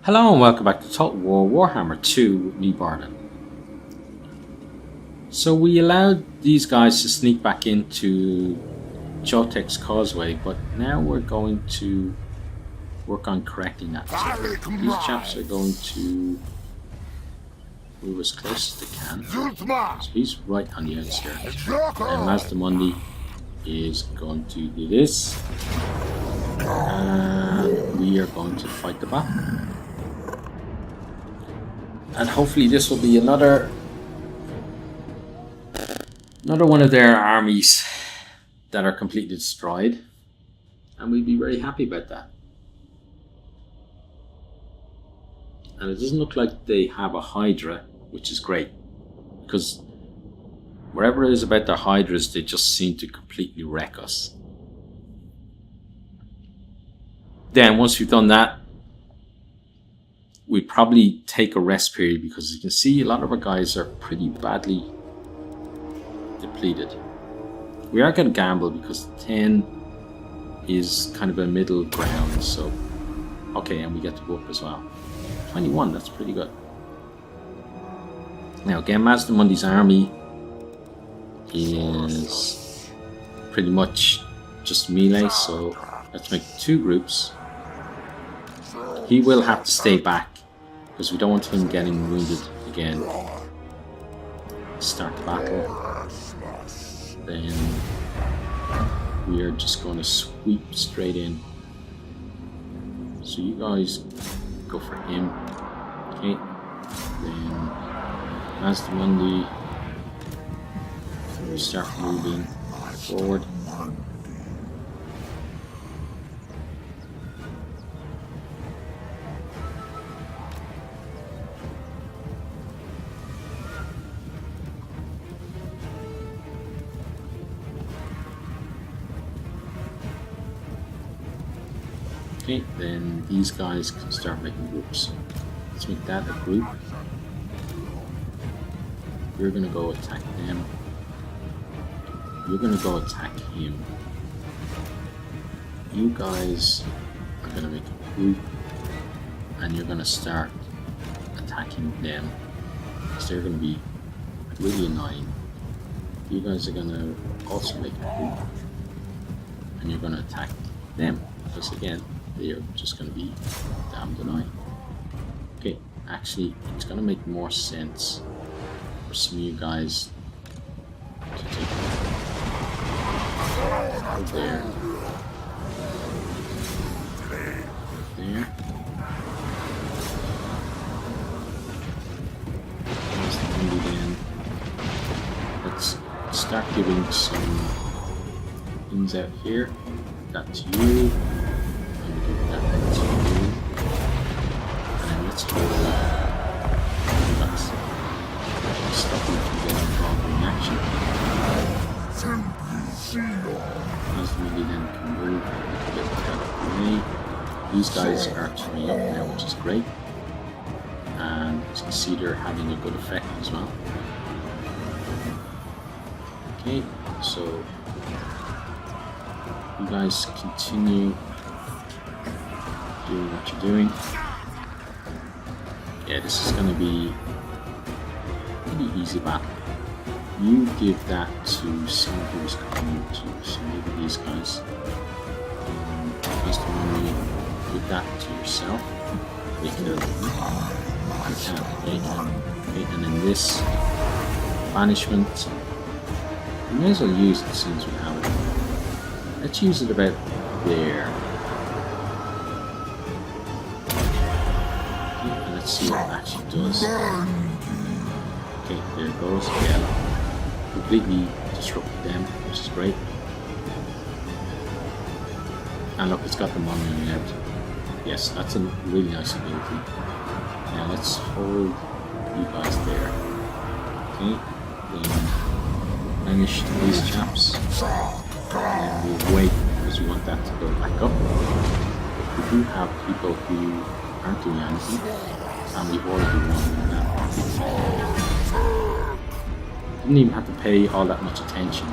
Hello and welcome back to Total War Warhammer 2 with me, Bardon. So we allowed these guys to sneak back into Jotek's Causeway, but now we're going to work on correcting that. So these chaps are going to move as close as they can. So he's right on the outskirts. And Mazdamundi is going to do this. And we are going to fight the battle. And hopefully this will be another one of their armies that are completely destroyed. And we'd be very happy about that. And it doesn't look like they have a Hydra, which is great. Because whatever it is about their Hydras, they just seem to completely wreck us. Then once we've done that, we probably take a rest period, because as you can see, a lot of our guys are pretty badly depleted. We are going to gamble because 10 is kind of a middle ground, so okay, and we get to go up as well. 21, that's pretty good. Now again, Mazdamundi's army is pretty much just melee, so let's make 2 groups. He will have to stay back because we don't want him getting wounded again. Start the battle. Then we are just going to sweep straight in. So you guys go for him. Okay. Then Mazdamundi. We start moving forward. Okay, then these guys can start making groups. Let's make that a group. You're gonna go attack them. You're gonna go attack him. You guys are gonna make a group, and you're gonna start attacking them. So they're gonna be really annoying. You guys are gonna also make a group, and you're gonna attack them. Because again, they are just going to be damned annoying. Okay, actually, it's going to make more sense for some of you guys to take out there. There. That's the handy then. Let's start giving some things out here. That to you. And let's go that's stop them from getting involved in action. As we then can move and get that away. These guys are turning up now, which is great. And as you can see, they're having a good effect as well. Okay, so you guys continue doing what you're doing. Yeah, this is going to be a pretty easy battle. You give that to someone who's coming to, so maybe these guys. Mazdamundi, give that to yourself. They can. Okay, and then this banishment. We may as well use it since we have it. Let's use it about there. Let's see what it actually does. Okay, there it goes. Yeah, completely disrupted them, which is great. And look, it's got the money out. Yes, that's a really nice ability. Now let's hold you guys there. Okay, then banish these chaps. And we'll wait because we want that to go back up. But we do have people who aren't doing anything. And we've already won that. Didn't even have to pay all that much attention,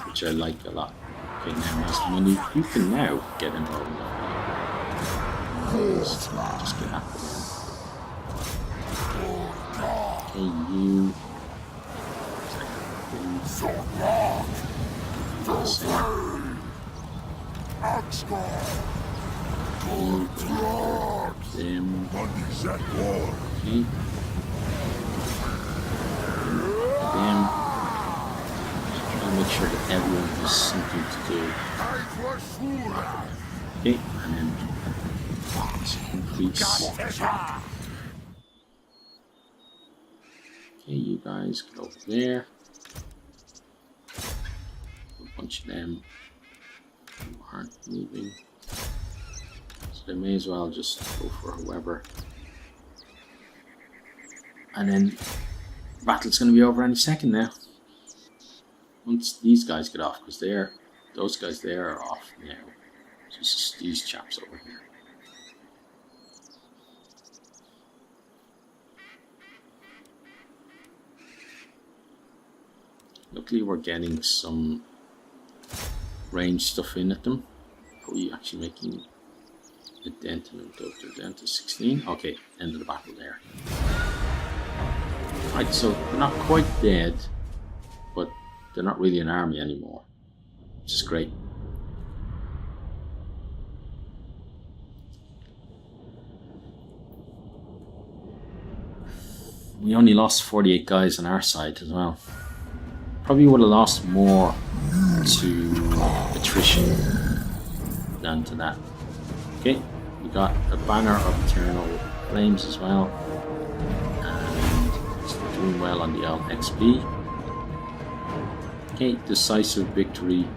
which I like a lot. Okay, now Mazdamundi, you can now get involved. Just get after them. Okay, you. Them. Okay. Them. Try to make sure that everyone has something to do. Okay, and then increase. Okay, you guys get over there. A bunch of them who aren't moving. So they may as well just go for whoever. And then the battle's going to be over any second now. Once these guys get off, because those guys there are off now. So it's just these chaps over here. Luckily we're getting some range stuff in at them. Are we actually making a dent in them? They're down to 16. Okay, end of the battle there. Right, so they're not quite dead, but they're not really an army anymore, which is great. We only lost 48 guys on our side as well. Probably would have lost more to attrition than to that. Okay, we got a banner of eternal flames as well, and it's doing well on the old XP. Okay, decisive victory.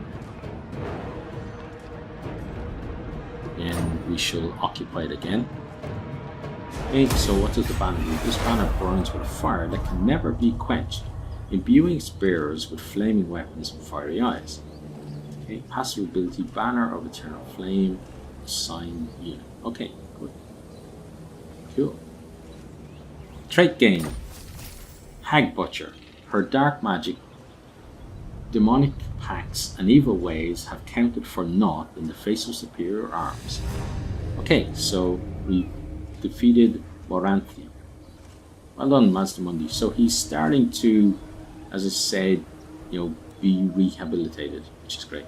And we shall occupy it again. Okay, so what does the banner do? This banner burns with a fire that can never be quenched, imbuing its bearers with flaming weapons and fiery eyes. Okay, passive ability, banner of eternal flame, assigned unit. Okay, good. Cool. Trait gain. Hag Butcher. Her dark magic, demonic pacts, and evil ways have counted for naught in the face of superior arms. Okay, so we defeated Warhammer. Well done, Mazdamundi. So he's starting to, as I said, be rehabilitated, which is great.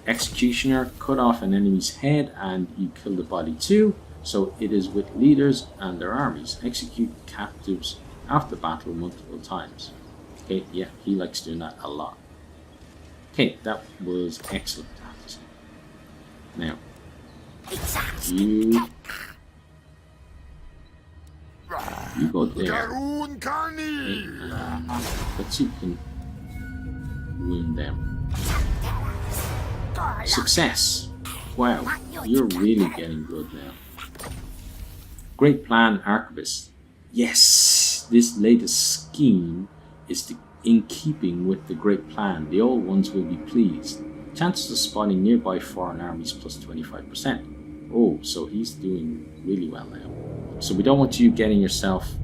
Executioner, cut off an enemy's head and you kill the body too. So it is with leaders and their armies. Execute captives after battle multiple times. Okay, yeah, he likes doing that a lot. Okay, that was excellent, I have to say. Now, you go there. Okay, let's see if we can wound them. Success! Wow, you're really getting good now. Great plan, Archivist. Yes, this latest scheme is in keeping with the great plan. The old ones will be pleased. Chances of spotting nearby foreign armies plus 25%. Oh, so he's doing really well now. So we don't want you getting yourself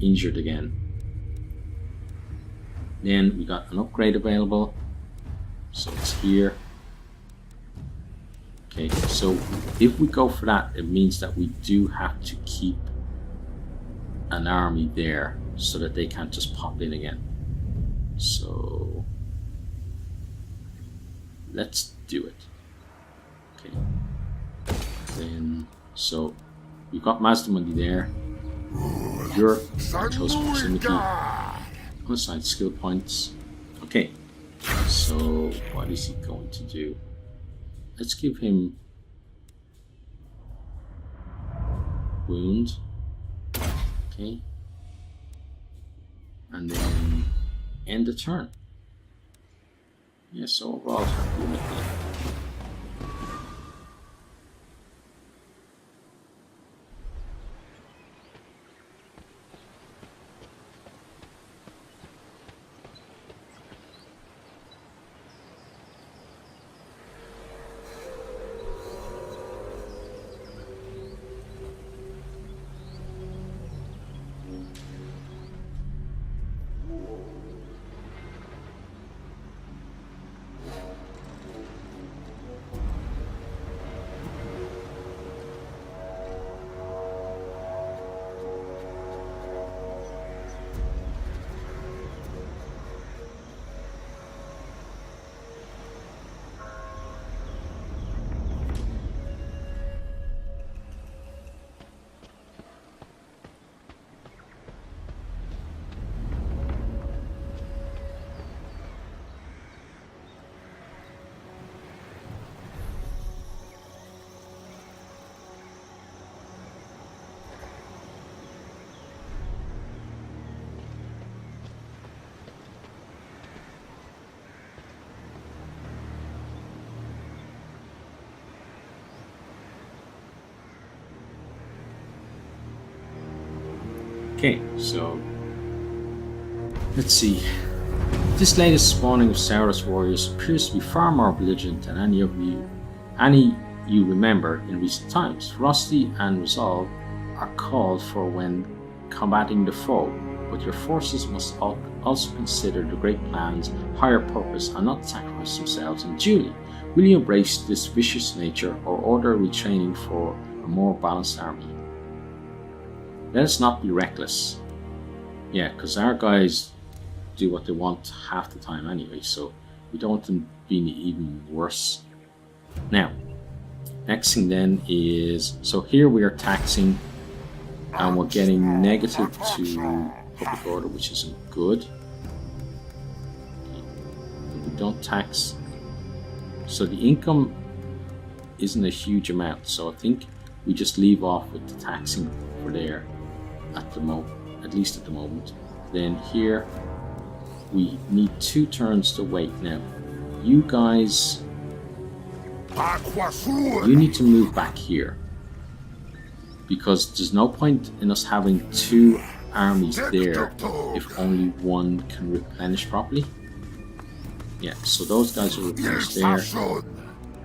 injured again. Then we got an upgrade available. So it's here. Okay, so if we go for that, it means that we do have to keep an army there so that they can't just pop in again. So let's do it. Okay. Then, so we've got Mazdamundi there. You're close proximity. Unassigned skill points. Okay. So what is he going to do? Let's give him wound. Okay. And then end the turn. Yeah, so overall happy with that. Okay, so let's see. This latest spawning of Saurus warriors appears to be far more belligerent than any you remember in recent times. Ferocity and resolve are called for when combating the foe, but your forces must also consider the great plan's higher purpose and not sacrifice themselves unduly. Will you embrace this vicious nature or order retraining for a more balanced army? Let us not be reckless. Yeah, because our guys do what they want half the time anyway, so we don't want them being even worse. Now, next thing then is, so here we are taxing and we're getting negative to public order, which isn't good. We don't tax, so the income isn't a huge amount, so I think we just leave off with the taxing for there at the moment, at least at the moment. Then here we need 2 turns to wait. Now you guys, you need to move back here, because there's no point in us having 2 armies there if only one can replenish properly. Yeah, so those guys will replenish there.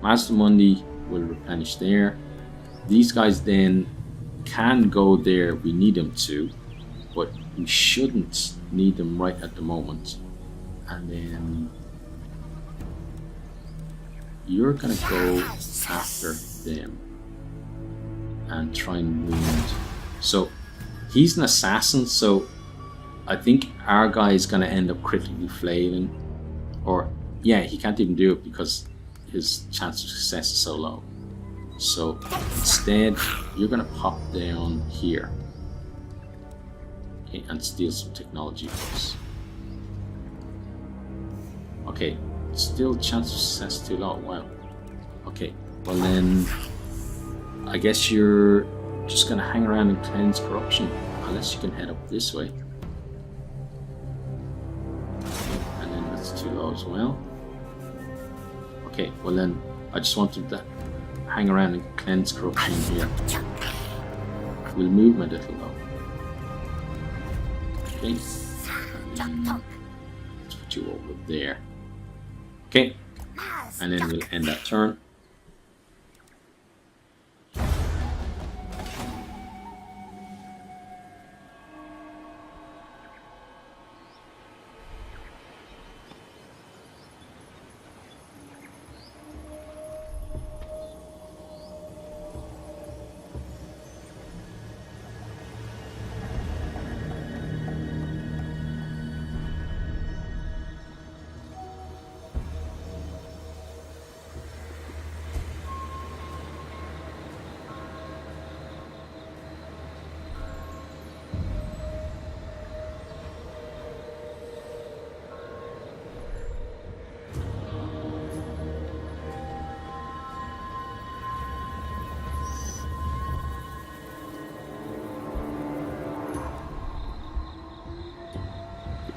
Mazdamundi will replenish there. These guys then can go there if we need them to, but we shouldn't need them right at the moment. And then you're gonna go after them and try and wound. So he's an assassin, so I think our guy is gonna end up critically flailing, or yeah, he can't even do it because his chance of success is so low. So instead you're gonna pop down here, okay, and steal some technology for us. Okay, still chance of success too low. Wow. Okay, well then I guess you're just gonna hang around and cleanse corruption, unless you can head up this way. Okay, and then that's too low as well. Okay, well then I just wanted to hang around and cleanse corruption here. We'll move my little low. Okay, let's put you over there. Okay, and then we'll end that turn.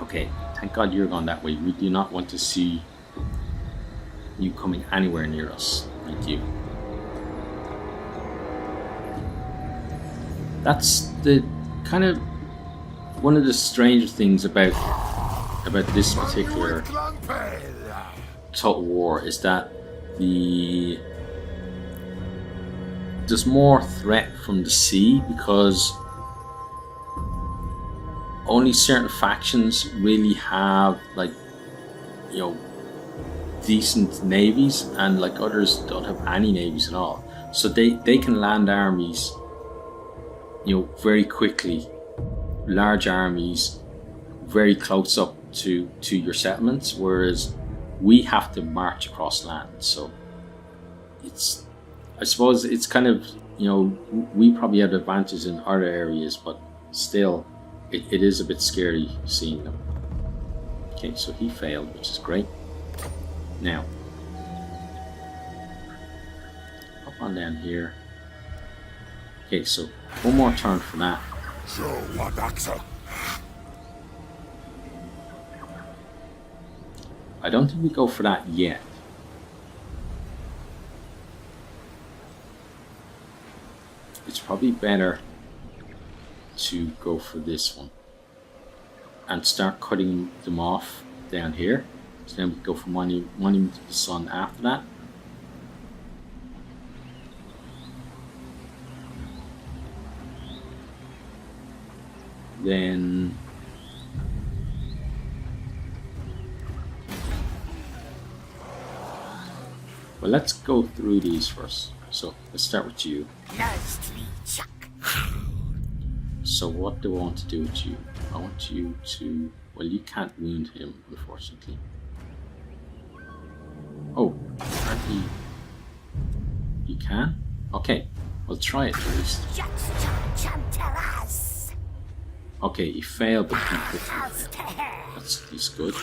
Okay, thank God you're gone that way. We do not want to see you coming anywhere near us. Thank you. That's the kind of one of the strange things about this particular Total War is that there's more threat from the sea, because only certain factions really have, like, you know, decent navies, and like others don't have any navies at all. So they can land armies, you know, very quickly, large armies, very close up to your settlements, whereas we have to march across land. So it's, I suppose it's kind of, you know, we probably have advantages in other areas, but still it is a bit scary seeing them. Okay, so he failed, which is great. Now, up on down here. Okay, so one more turn for that. I don't think we go for that yet. It's probably better to go for this one and start cutting them off down here. So then we go for Monument to the Sun after that. Then well, let's go through these first. So let's start with you. So what do I want to do with you? I want you to... Well, you can't wound him, unfortunately. Oh, apparently you can? Okay, well try it at least. Okay, he failed, but he failed. That's at least good.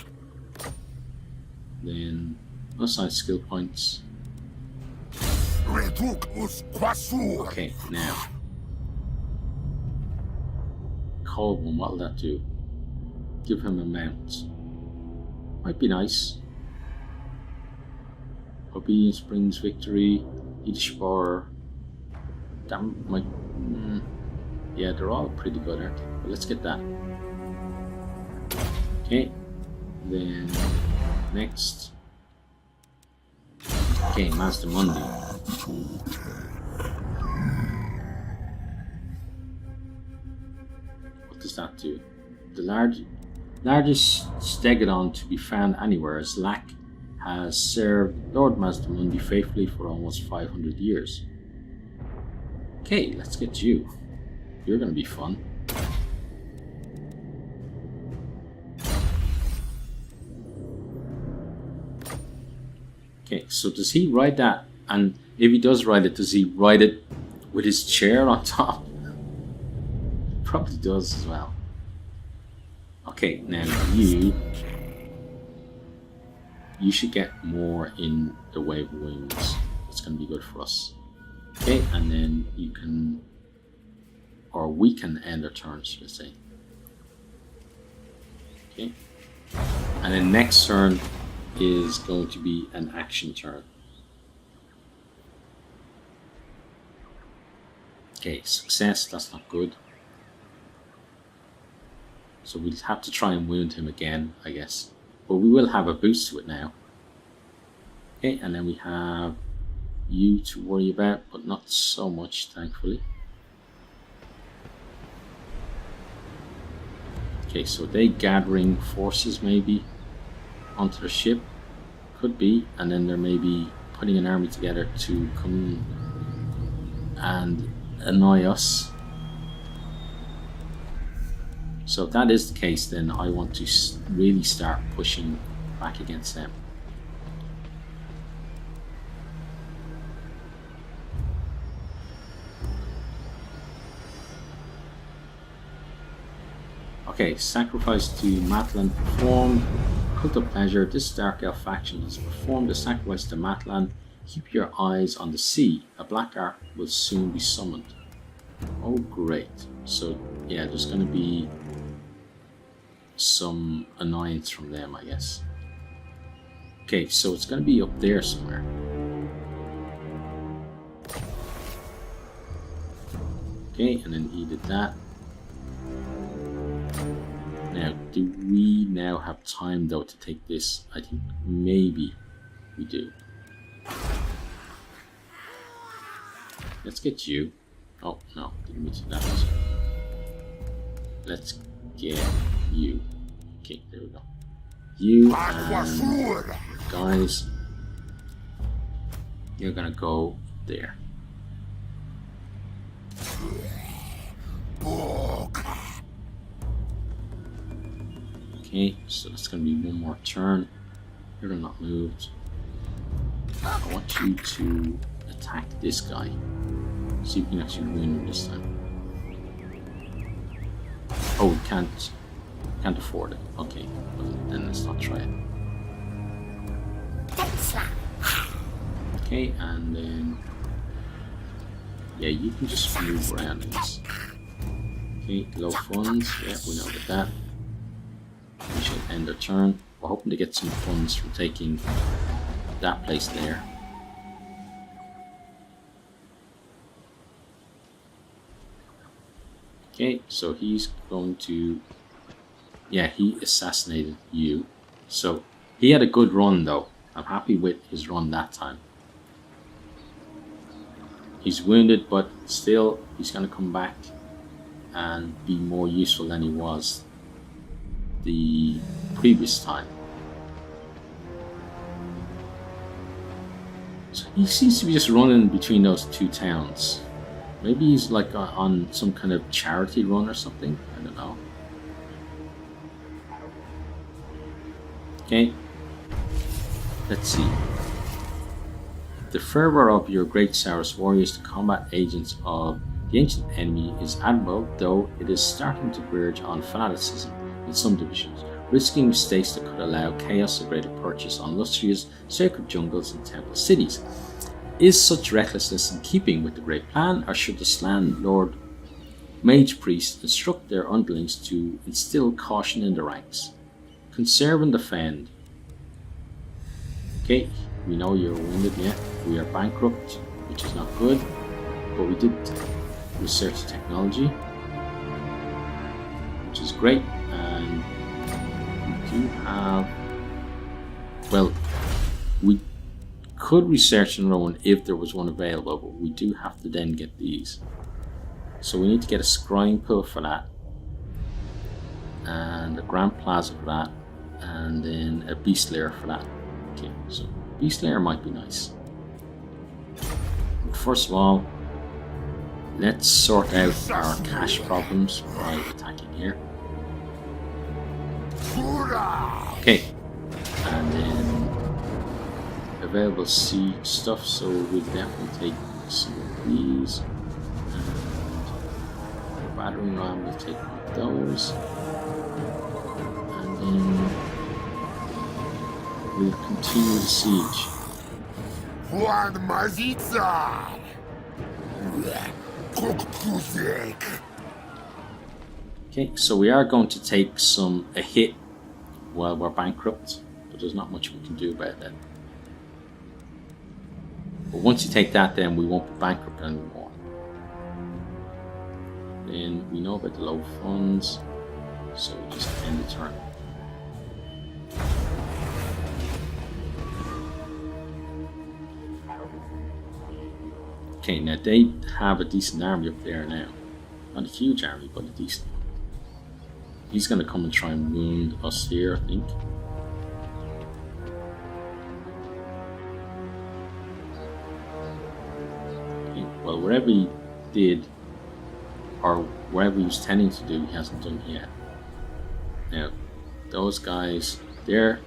Then, assign skill points. Okay, now. Cold one, what'll that do? Give him a mount. Might be nice. Obedience brings victory. Each spore. That might... yeah, they're all pretty good, aren't they? But let's get that. Okay. Then next. Okay, Mazdamundi. What does that do? The largest stegodon to be found anywhere is Lack has served Lord Mazdamundi faithfully for almost 500 years. Okay, let's get you. You're going to be fun. Okay, so does he ride that? And if he does ride it, does he ride it with his chair on top? Probably does as well. Okay, now you should get more in the way of wounds. That's going to be good for us. Okay, and then you can, or we can end our turns, should I say. Okay, and then next turn is going to be an action turn. Okay, success, that's not good. So we'll have to try and wound him again, I guess. But we will have a boost to it now. Okay, and then we have you to worry about, but not so much, thankfully. Okay, so they gathering forces maybe onto the ship. Could be, and then they're maybe putting an army together to come and annoy us. So if that is the case, then I want to really start pushing back against them. Okay, sacrifice to Matlan performed. Cult of Pleasure. This Dark Elf faction has performed a sacrifice to Matlan. Keep your eyes on the sea. A black ark will soon be summoned. Oh, great. So, yeah, there's going to be some annoyance from them, I guess. Okay, so it's going to be up there somewhere. Okay, and then he did that. Now, do we now have time though to take this? I think maybe we do. Let's get you. Oh, no, didn't mean to that. Let's get you. Okay, there we go. You and guys, you're gonna go there. Okay, so that's gonna be one more turn. You're not moved. I want you to attack this guy. See if you can actually win him this time. Oh, we can't afford it. Okay, well, then let's not try it. Okay, and then yeah, you can just move around this. Okay, low funds. Yeah, we know about that. We should end our turn. We're hoping to get some funds from taking that place there. Okay, so he's going to... Yeah, he assassinated you. So he had a good run though. I'm happy with his run that time. He's wounded, but still he's going to come back and be more useful than he was the previous time. So he seems to be just running between those two towns. Maybe he's like on some kind of charity run or something. I don't know. Okay. Let's see. The fervor of your great Saurus warriors to combat agents of the ancient enemy is admirable, though it is starting to verge on fanaticism in some divisions, risking mistakes that could allow chaos of greater purchase on Lustria's sacred jungles and temple cities. Is such recklessness in keeping with the great plan, or should the slain Lord Mage Priest instruct their underlings to instill caution in the ranks? Conserve and defend. Okay, we know you're wounded, yeah. We are bankrupt, which is not good, but we did research technology, which is great, and we do have, well, we could research another one if there was one available, but we do have to then get these. So we need to get a scrying pool for that, and a Grand Plaza for that, and then a Beast Lair for that. Okay, so Beast Lair might be nice. But first of all, let's sort out our cash problems by attacking here. Okay, and then available siege stuff, so we'll definitely take some of these. And the battering ram, we'll take one of those. And then we'll continue the siege. Okay, so we are going to take a hit while we're bankrupt, but there's not much we can do about that. But once you take that, then we won't be bankrupt anymore. Then we know about the low funds, so we just end the turn. Okay, now they have a decent army up there now. Not a huge army, but a decent one. He's going to come and try and wound us here, I think. Okay, well, whatever he did, or whatever he was tending to do, he hasn't done yet. Now, those guys, they're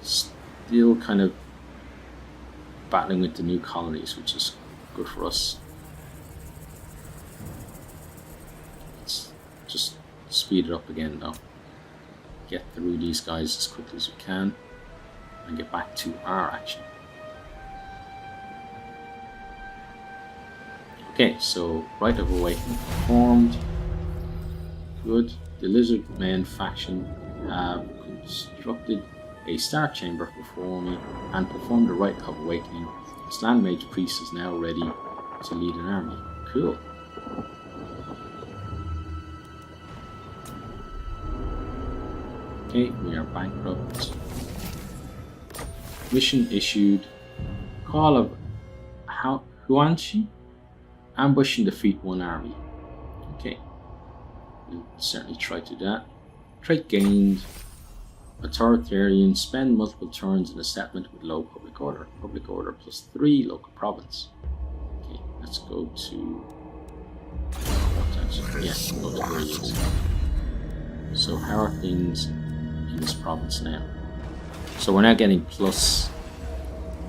still kind of battling with the new colonies, which is good for us. Let's just speed it up again though. Get through these guys as quickly as we can and get back to our action. Okay, so Rite of Awakening performed. Good. The Lizardmen faction have constructed a star chamber before me and performed the Rite of Awakening. Slan Mage Priest is now ready to lead an army. Cool. Okay, we are bankrupt. Mission issued. Call of Huanchi. Ambush and defeat one army. Okay. We'll certainly try to do that. Trait gained. Authoritarian, spend multiple turns in a settlement with low public order. Public order plus 3 local province. Okay, let's go to... Yes, go to where he is. So how are things in this province now? So we're now getting plus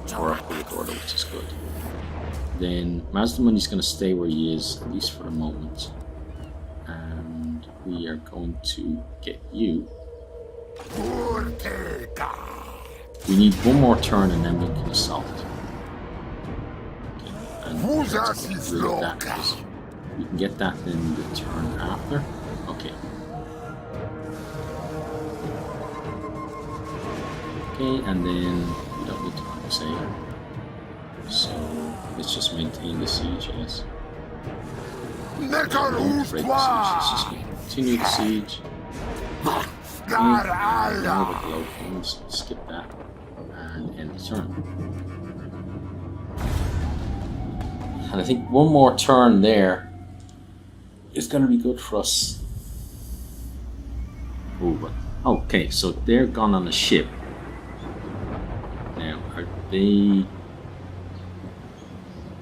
for our public order, which is good. Then Mazdamundi is going to stay where he is, at least for the moment. And we are going to get you. We need one more turn and then we can assault. Okay, and let's get rid of that because we can get that in the turn after. Okay. Okay, and then we don't need to compensate. So let's just maintain the siege, yes. Break the siege. Let's just continue the siege. Now with the low things, skip that and end the turn. And I think one more turn there is going to be good for us. Oh, but okay, so they're gone on a ship. Now, are they?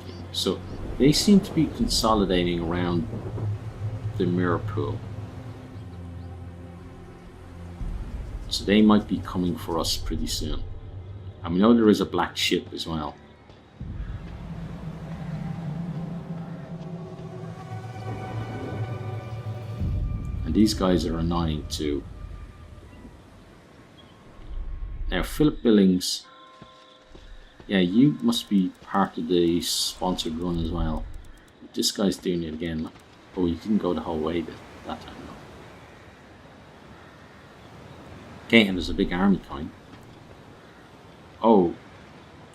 Okay, so they seem to be consolidating around the mirror pool. So they might be coming for us pretty soon. And we know there is a black ship as well. And these guys are annoying too. Now Philip Billings, yeah, you must be part of the sponsored run as well. This guy's doing it again. Oh, you didn't go the whole way that time. Okay, and there's a big army coming. Oh,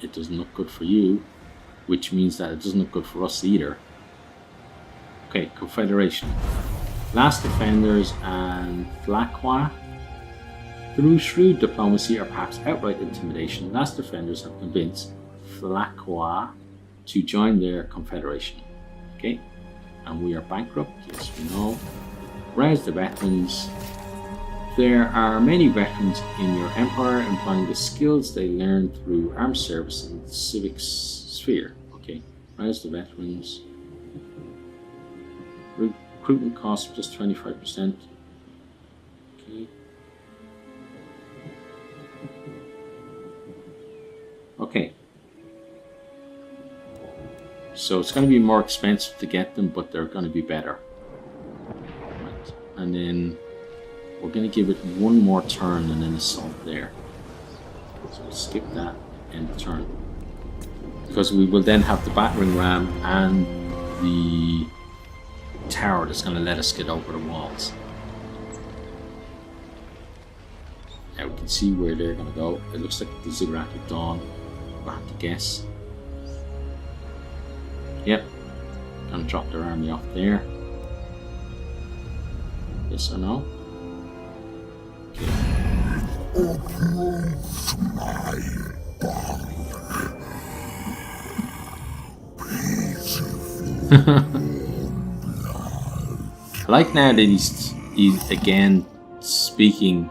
it doesn't look good for you, which means that it doesn't look good for us either. Okay, Confederation. Last Defenders and Flaqua. Through shrewd diplomacy or perhaps outright intimidation, Last Defenders have convinced Flaqua to join their confederation. Okay, and we are bankrupt, yes we know. Rouse the veterans. There are many veterans in your empire employing the skills they learned through armed service and civic sphere. Okay, rouse the veterans. Recruitment cost plus 25%. Okay. Okay. So it's going to be more expensive to get them, but they're going to be better. Right. And then we're going to give it one more turn and then assault there. So we'll skip that, end the turn. Because we will then have the battering ram and the tower that's going to let us get over the walls. Now we can see where they're going to go. It looks like the Ziggurat of Dawn. We'll have to guess. Yep. Going to drop their army off there. Yes or no? I like now that he's again speaking,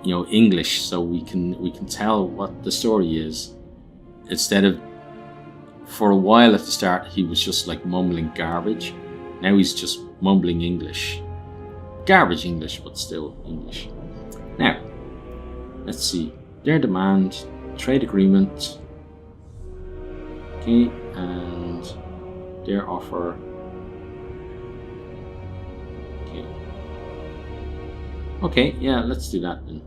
you know, English, so we can tell what the story is. Instead of, for a while at the start he was just like mumbling garbage. Now he's just mumbling English. Garbage English, but still English. Now, let's see. Their demand, trade agreement. Okay, and their offer. Okay. Okay, yeah, let's do that then.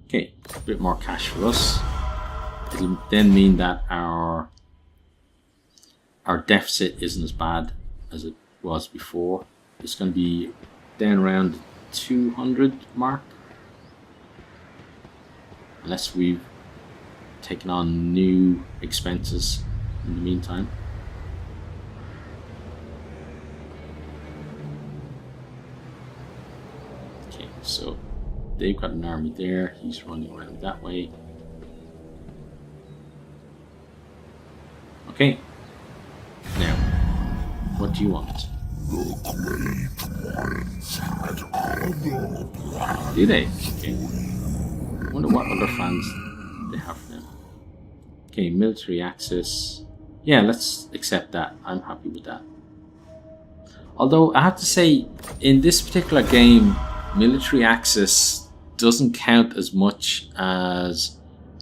Okay, a bit more cash for us. It'll then mean that our deficit isn't as bad as it was before. It's going to be down around 200 mark, unless we've taken on new expenses in the meantime. Okay, so they've got an army there. He's running around that way. Okay. Now, what do you want? The great ones had other plans. Do they? Okay. I wonder what other plans they have for them. Okay, military access. Yeah, let's accept that. I'm happy with that. Although, I have to say, in this particular game, military access doesn't count as much as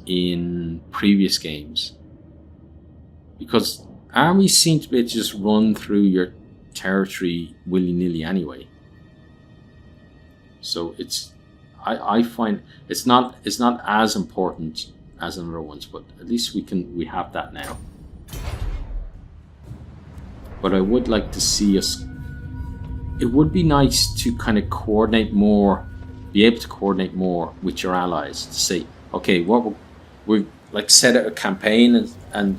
in previous games. Because armies seem to be able to just run through your territory willy-nilly anyway. So it's, I find it's not as important as in other ones, but at least we have that now. But I would like to see us. It would be nice to kind of coordinate more, be able to coordinate more with your allies to say, okay, we like set out a campaign, and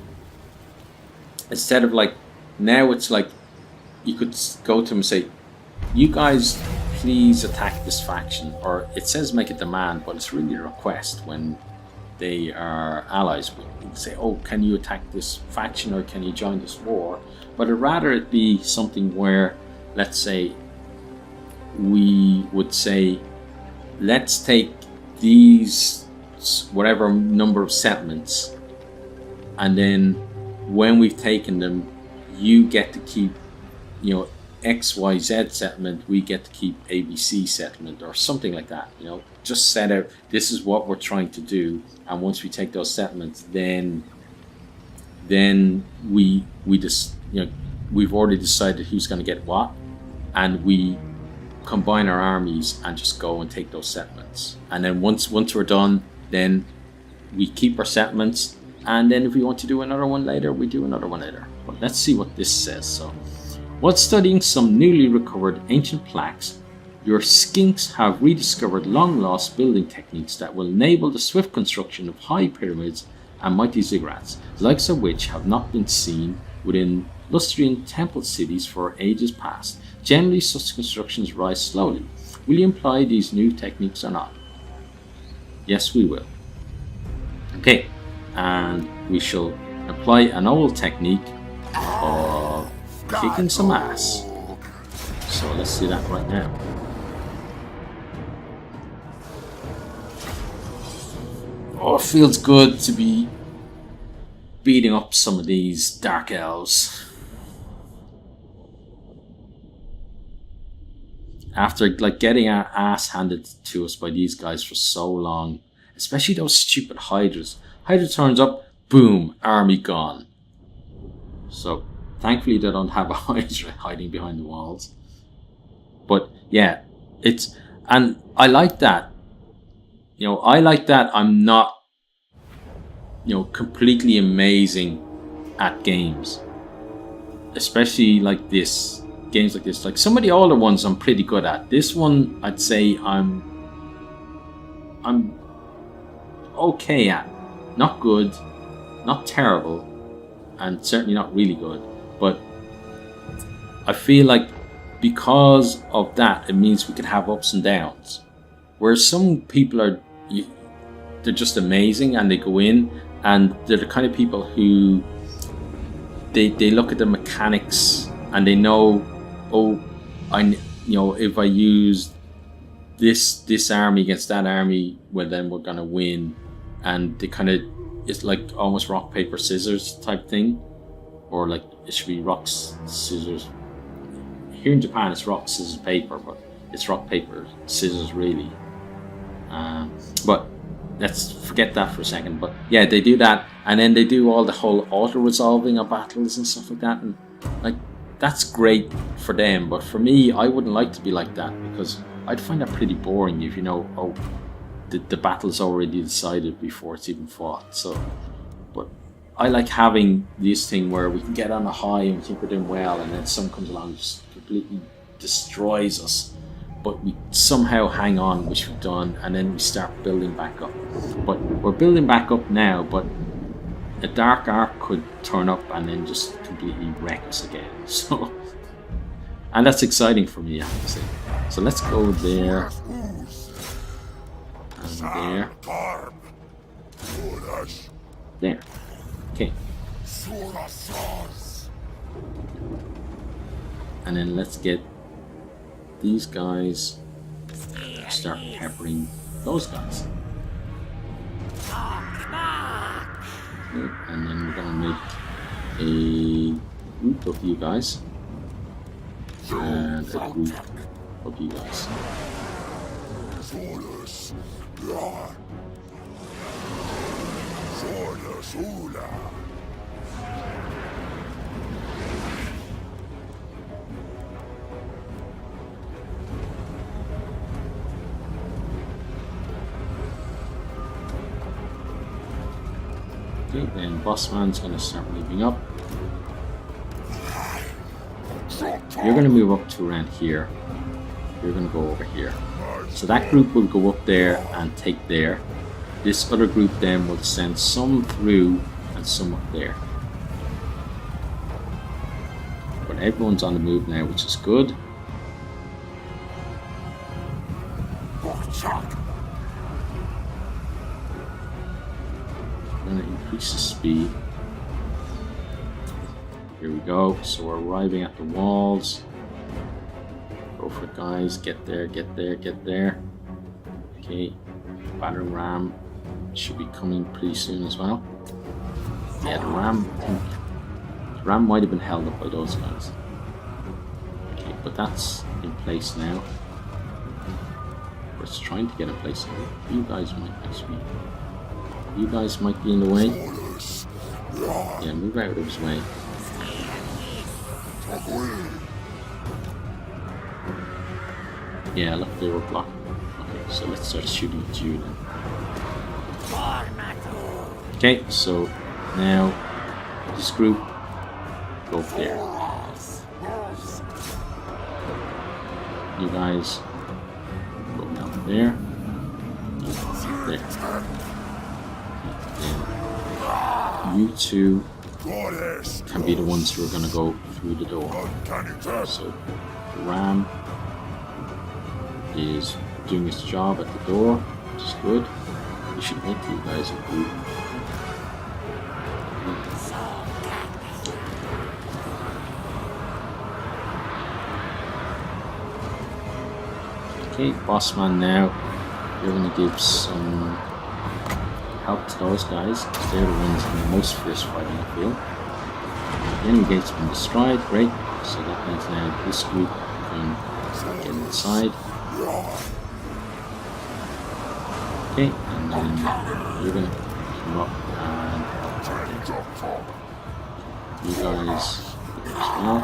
instead of like now it's like you could go to them and say, you guys please attack this faction, or it says make a demand, but it's really a request when they are allies. We can say, oh, can you attack this faction, or can you join this war? But I'd rather it be something where, let's say, we would say, let's take these whatever number of settlements, and then when we've taken them, you get to keep, you know, XYZ settlement, we get to keep ABC settlement, or something like that. You know, just set out, this is what we're trying to do, and once we take those settlements, then we just, you know, we've already decided who's going to get what, and we combine our armies and just go and take those settlements. And then once we're done, then we keep our settlements, and then if we want to do another one later, we do another one later. But let's see what this says. So, while studying some newly recovered ancient plaques, your skinks have rediscovered long-lost building techniques that will enable the swift construction of high pyramids and mighty ziggurats, the likes of which have not been seen within Lustrian temple cities for ages past. Generally, such constructions rise slowly. Will you employ these new techniques or not? Yes, we will. Okay, and we shall apply an old technique of kicking some ass. So let's do that right now. Oh, it feels good to be beating up some of these dark elves. After like getting our ass handed to us by these guys for so long, especially those stupid hydras. Hydra turns up, boom, army gone. So thankfully they don't have a hydra hiding behind the walls. But yeah, and I like that. You know, I like that I'm not, you know, completely amazing at games. Especially like this. Games like this. Like some of the older ones I'm pretty good at. This one I'd say I'm okay at. Not good, not terrible, and certainly not really good. But I feel like because of that, it means we can have ups and downs. Whereas some people they're just amazing, and they go in and they're the kind of people who they look at the mechanics and they know, oh, if I use this army against that army, well then we're gonna win. And they kind of, it's like almost rock paper scissors type thing, or like it should be rock scissors. Here in Japan it's rock scissors paper, but it's rock paper scissors really. But let's forget that for a second. But yeah, they do that, and then they do all the whole auto resolving of battles and stuff like that, and like that's great for them. But for me, I wouldn't like to be like that, because I'd find that pretty boring if you know, oh, the battle's already decided before it's even fought. So, but I like having this thing where we can get on a high and we think we're doing well, and then someone comes along and just completely destroys us, but we somehow hang on, which we've done, and then we start building back up. But we're building back up now, but a dark arc could turn up and then just completely wreck us again. So, and that's exciting for me, I have to say. So let's go there. And there. There. Okay. And then let's get these guys, start peppering those guys. Okay, and then we're gonna make a group of you guys and a group of you guys. Okay, then Bossman's going to start moving up. You're going to move up to around here. You're going to go over here. So that group will go up there and take there. this other group then will send some through and some up there. But everyone's on the move now, which is good. I'm going to increase the speed. Here we go. So we're arriving at the walls. Go for it, guys. Get there, get there, get there. Okay. Battering ram should be coming pretty soon as well. Yeah, the ram, I think. The ram might have been held up by those guys. Okay, but that's in place now. Or it's trying to get in place now. You guys might actually. You guys might be in the way. Yeah, move out of his way. Yeah, look, they were blocking. Okay, so let's start shooting at you then. Okay, so now this group go up there. You guys go down there. There. And you two can be the ones who are going to go through the door. So the ram is doing its job at the door, which is good. We should make you guys a group. Okay, boss man now. You're going to give some help to those guys, because they're the ones in the most fierce fighting, I feel. The enemy gate's been destroyed, great. So that means now this group can get inside. Okay, and then you're going to come up and you guys as well.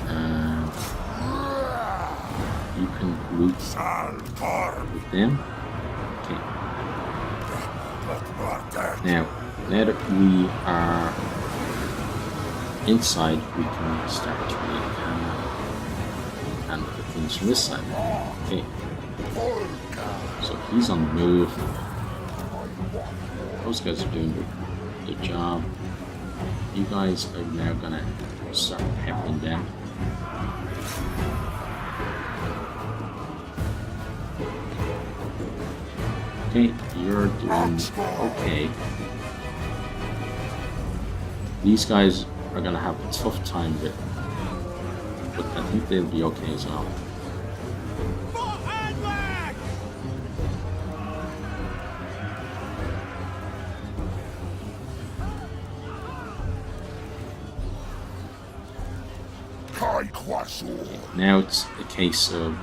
And you can group with them. Okay. Now that we are inside, we can start to and the things from this side. Okay. So he's on the move. Those guys are doing their job. You guys are now gonna start peppering them. Okay, you're doing okay. These guys are gonna have a tough time with it, but I think they'll be okay as well. Now it's a case of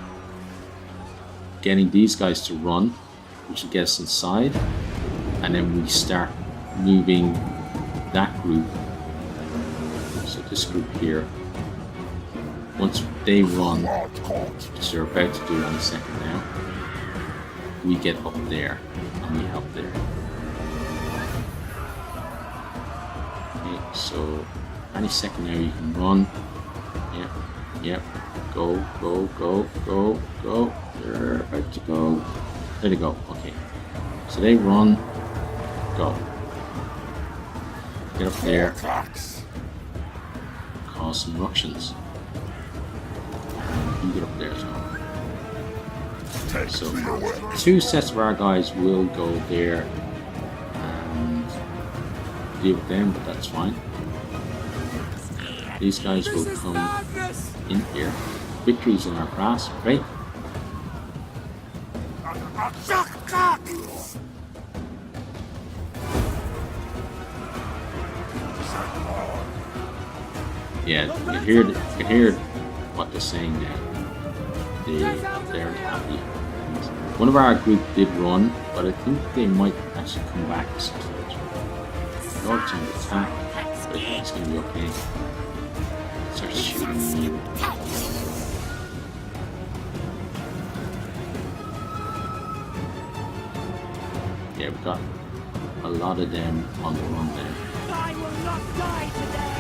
getting these guys to run, which will get us inside, and then we start moving that group. So this group here, once they run, which they're about to do any second now, we get up there and we help there. Okay, so any second now you can run. Yep. Go. They're about to go. There they go. Okay. So they run. Go. Get up there. Cause some ructions. And you get up there as well. So 2 sets of our guys will go there and deal with them, but that's fine. These guys will come in here. Victory's in our grasp, right? Yeah, you can hear what they're saying there. They're happy. One of our group did run, but I think they might actually come back at some stage. Dog's on the attack, but I think it's going to be okay. Start shooting you. Yeah, we've got a lot of them on the run there. I will not die today.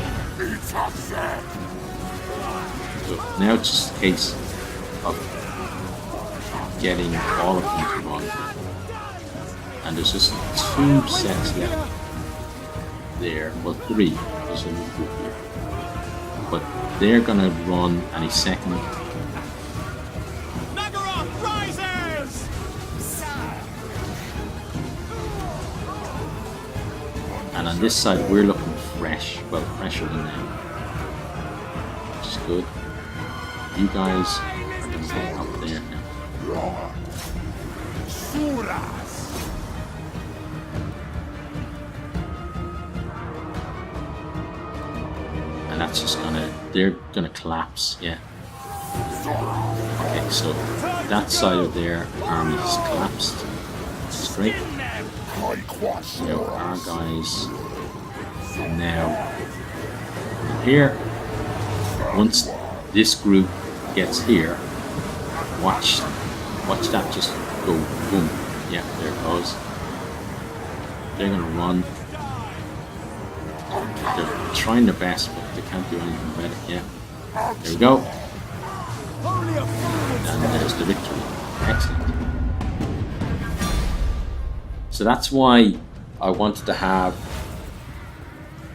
So now it's just a case of getting all of them to run. And and there's just 2 sets left there. Well, 3. There's a new group here, but they're gonna run any second. And on this side, we're looking fresh, well, fresher than them, which is good. You guys are going to head up there now. And that's just they're gonna collapse, yeah. Okay, so that side of their army has collapsed, which is great. So our guys now here. Once this group gets here, watch that just go boom. Yeah, there it goes. They're gonna run. They're trying their best, but they can't do anything about it. Yeah, there we go. And there's the victory. Excellent. So that's why I wanted to have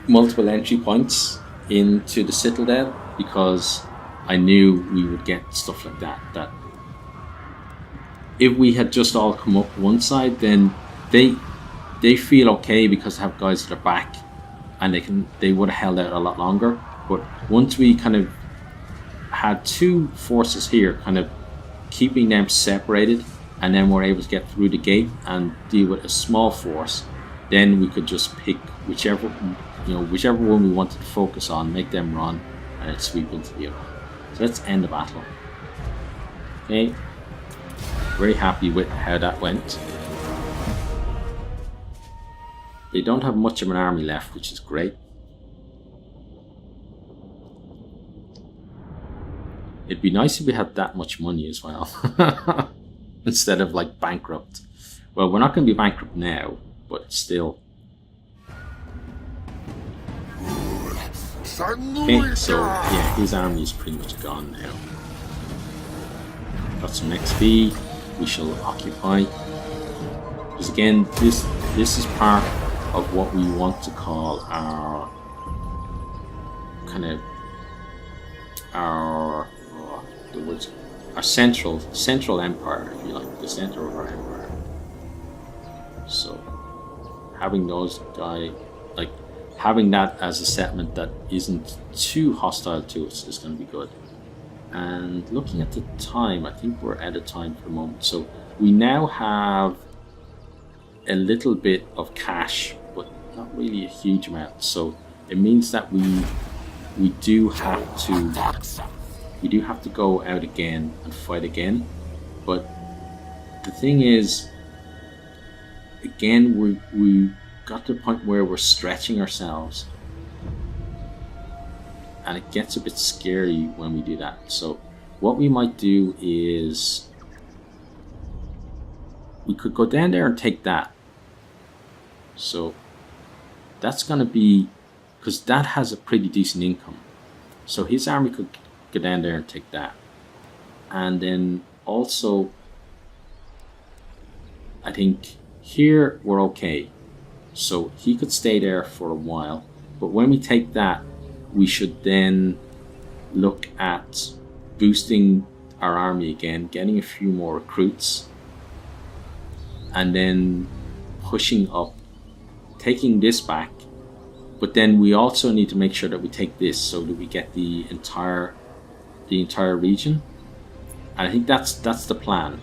multiple entry points into the Citadel, because I knew we would get stuff like that. That if we had just all come up one side, then they feel okay because they have guys at their back, and they would have held out a lot longer. But once we kind of had 2 forces here, kind of keeping them separated, and then we're able to get through the gate and deal with a small force, then we could just pick whichever one we wanted to focus on, make them run, and then sweep into the other one. So let's end the battle. Okay, very happy with how that went. They don't have much of an army left, which is great. It'd be nice if we had that much money as well. Instead of like bankrupt. Well, we're not going to be bankrupt now, but still. Okay, so yeah, his army is pretty much gone now. Got some XP. We shall occupy. Because again, this is part of what we want to call our kind of our central empire, if you like, the center of our empire. So having those having that as a settlement that isn't too hostile to us is going to be good. And looking at the time, I think we're out of time for the moment. So we now have a little bit of cash, but not really a huge amount. So it means that we do have to go out again and fight again. But the thing is, again, we got to the point where we're stretching ourselves, and it gets a bit scary when we do that. So what we might do is we could go down there and take that. So that's going to be, because that has a pretty decent income. So his army could go down there and take that. And then also, I think here we're okay. So he could stay there for a while. But when we take that, we should then look at boosting our army again, getting a few more recruits, and then pushing up, taking this back. But then we also need to make sure that we take this so that we get the entire region. And I think that's the plan.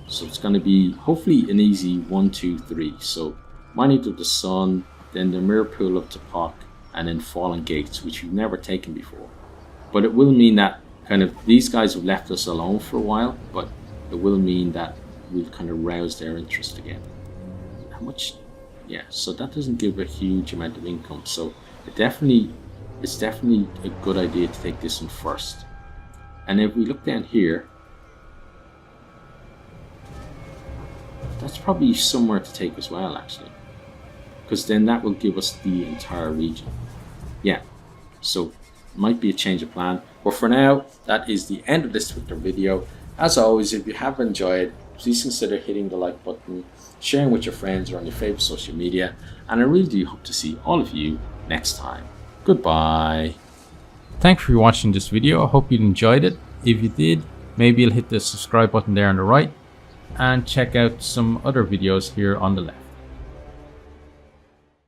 So it's going to be hopefully an easy 1, 2, 3. So Mining of the Sun, then the Mirror Pool of Tapok, and then Fallen Gates, which we've never taken before. But it will mean that kind of these guys have left us alone for a while, but it will mean that we'll kind of rouse their interest again. How much? Yeah, so that doesn't give a huge amount of income. So it's definitely a good idea to take this one first. And if we look down here, that's probably somewhere to take as well, actually, because then that will give us the entire region. Yeah, so might be a change of plan. But for now, that is the end of this Twitter video. As always, if you have enjoyed, please consider hitting the like button, sharing with your friends or on your favorite social media, and I really do hope to see all of you next time. Goodbye. Thanks for watching this video. I hope you enjoyed it. If you did, maybe you'll hit the subscribe button there on the right and check out some other videos here on the left.